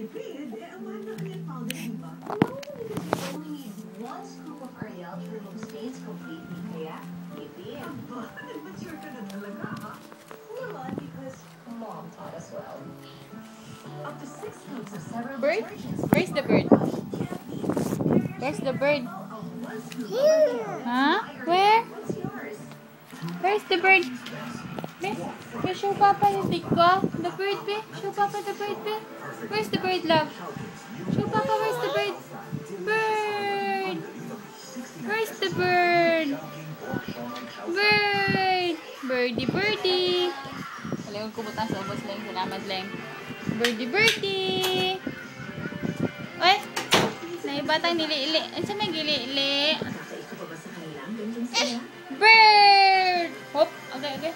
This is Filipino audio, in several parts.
stupid. Ang mahal ng Ariel powder, di ba? No, because you only need 1 scoop of Ariel to remove stains completely. Kaya, ipin. But sure ka na talaga, ha? Naman, because mom taught us well. Up to 6 scoops of several Bird? detergents. Where's the bird? Where's the bird? Huh? Where? What's yours? Where's the bird? Be, show Papa the tick ko. The bird, be. Show Papa the bird, be. Where's the bird, love? Show Papa, where's the bird? Bird! Where's the bird? Bird! Birdie, birdie! Alam ko butang sa ubos lang. Salamat lang. Birdie, birdie! Uy! Naibatang nili-ili. Ano sa may gili-ili? Bird! Hop! Okay, okay.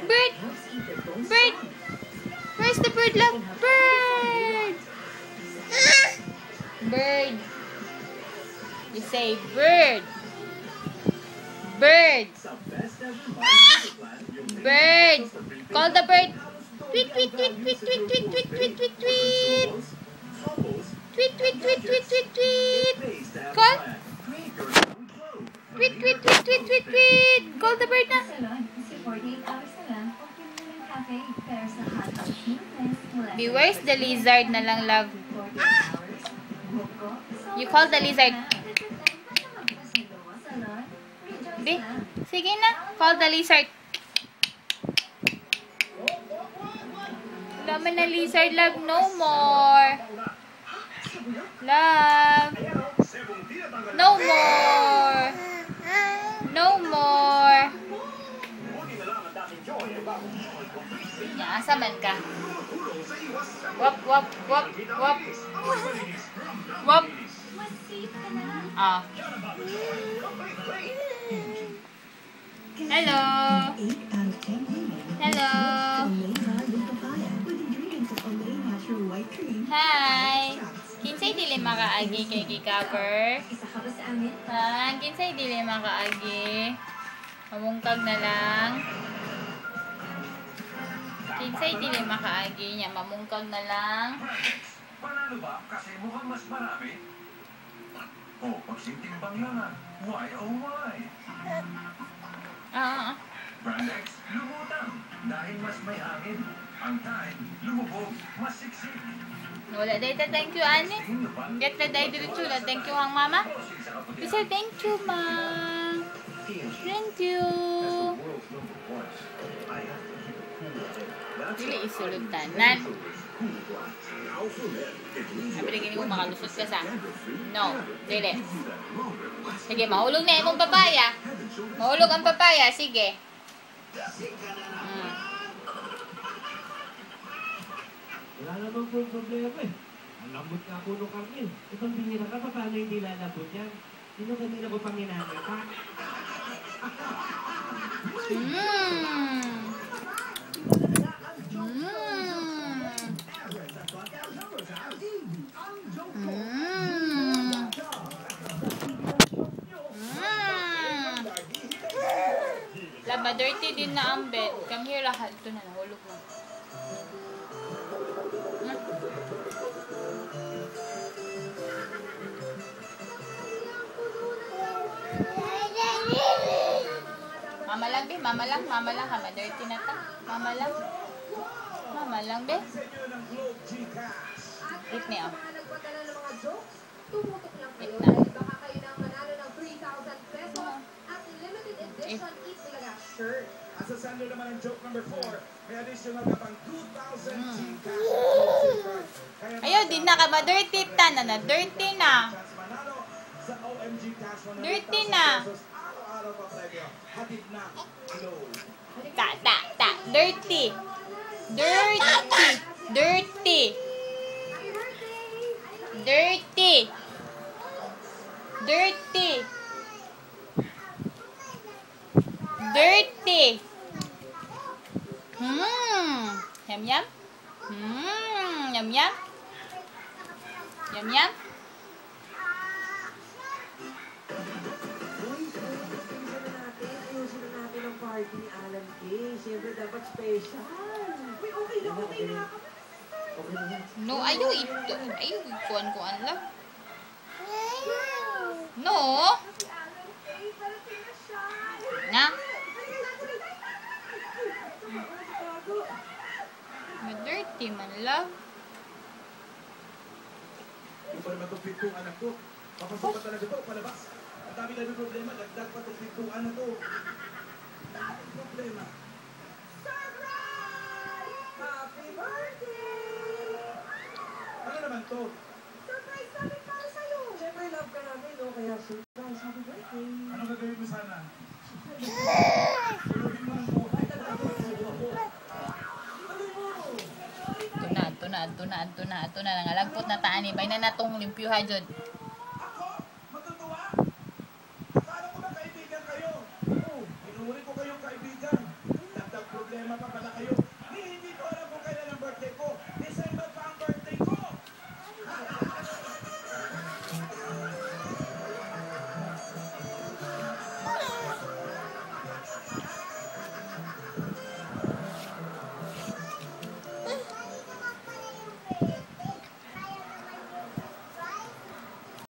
Bird! Bird! Where's the bird, love? Bird! Bird! You say bird! Bird! Bird! Call the bird! Tweet, tweet, tweet, tweet, tweet, tweet, tweet, tweet, tweet, tweet! Tweet, tweet, tweet, tweet, tweet, tweet! Call! Tweet, tweet, tweet, tweet, tweet, tweet! Call the bird na! Salon, kasi 48 hours na lang, open mo yung cafe, pero sa hot and smoothness, mula Be, where's the lizard na lang, love? 48 hours, buko, You call the lizard. salon, Be, sige na. Call the lizard. Laman na lizard, love. No more. Love. No more. No more. Asa man ka? Wop, wop, wop, wop. Wop. Ah. Hello. 8 out of 10 women. Hello. Olay Marlin Papaya with ingredients of Olay Natural White Cream. Hi. Kinsay dili makaagi kay gi-cover? isa ka ba sa amin? Ha, kinsay dili makaagi. Mamungkag na lang. Kinsay dili makaagi niya, mamungkag na lang. Panalo ba? Kasi mukhang mas marami. Oh, pagsitimbang lang ah. Why oh why? Ah. Brand X, lumutang. Dahil mas may hangin. Ang time, lumubog, mas siksik. Wala day ta thank you ani. Get na day diretso la thank you ang mama. Bisa thank you ma. Thank you. Dili isulod tanan. Sabi gini ko makalusot ka sa. No, dili. Sige, mahulog na imong papaya. Mahulog ang papaya, sige. Wala namang problema eh. Ang lambot nga po nung kami. Itong bihira ka, paano hindi lalabot yan? Sino kanina ko pang hinangata? Laba, dirty din na ang bed. Come here lahat. Ito na, nahulog mo. Mama lang, be. Mama lang. Mama lang. Mama, dirty na ta. Mama lang. Mama lang, be. Eat me up. Tumutok lang kayo Eat na. dahil baka kayo nang manalo ng 3,000 pesos at limited edition Eat Talaga shirt. Asa sando naman ang joke number 4. May additional ka pang 2,000 Gcash. Ayaw, di na ka ma-dirty ta na. Dirty na. Chance manalo sa OMG Cash 100,000 Dirty na. pesos. Araw-araw pa premyo. Hatid na. Low. Ta. Dirty. Dirty. Dirty. Dirty. Dirty. Dirty. Yum yum. Yum yum. Yum yum. Ayusin na natin ang party ni Alan K. Siyempre dapat special. Uy, okay na nga kami. No, ayaw ito. Ayaw kuan-kuan lang. No. Na. Dirty man love. Yung pa naman itong pintuan na to. Papasok pa talaga to, palabas. Ang dami na problema, dagdag pa itong pintuan na to. Daming problema. Surprise! Happy birthday! Ano naman to? Surprise namin para sa'yo! Siyempre, love ka namin, no? Kaya surprise, happy birthday! Ano gagawin mo sana? Suluhin mo ng buhay. Tuna. Nangalagpot na taan ni. Bay na natong limpyuha jud. Ako? Matutuwa? Akala ko ba kaibigan kayo? Oo, inuri ko kayong kaibigan. Dagdag problema pa pala kayo.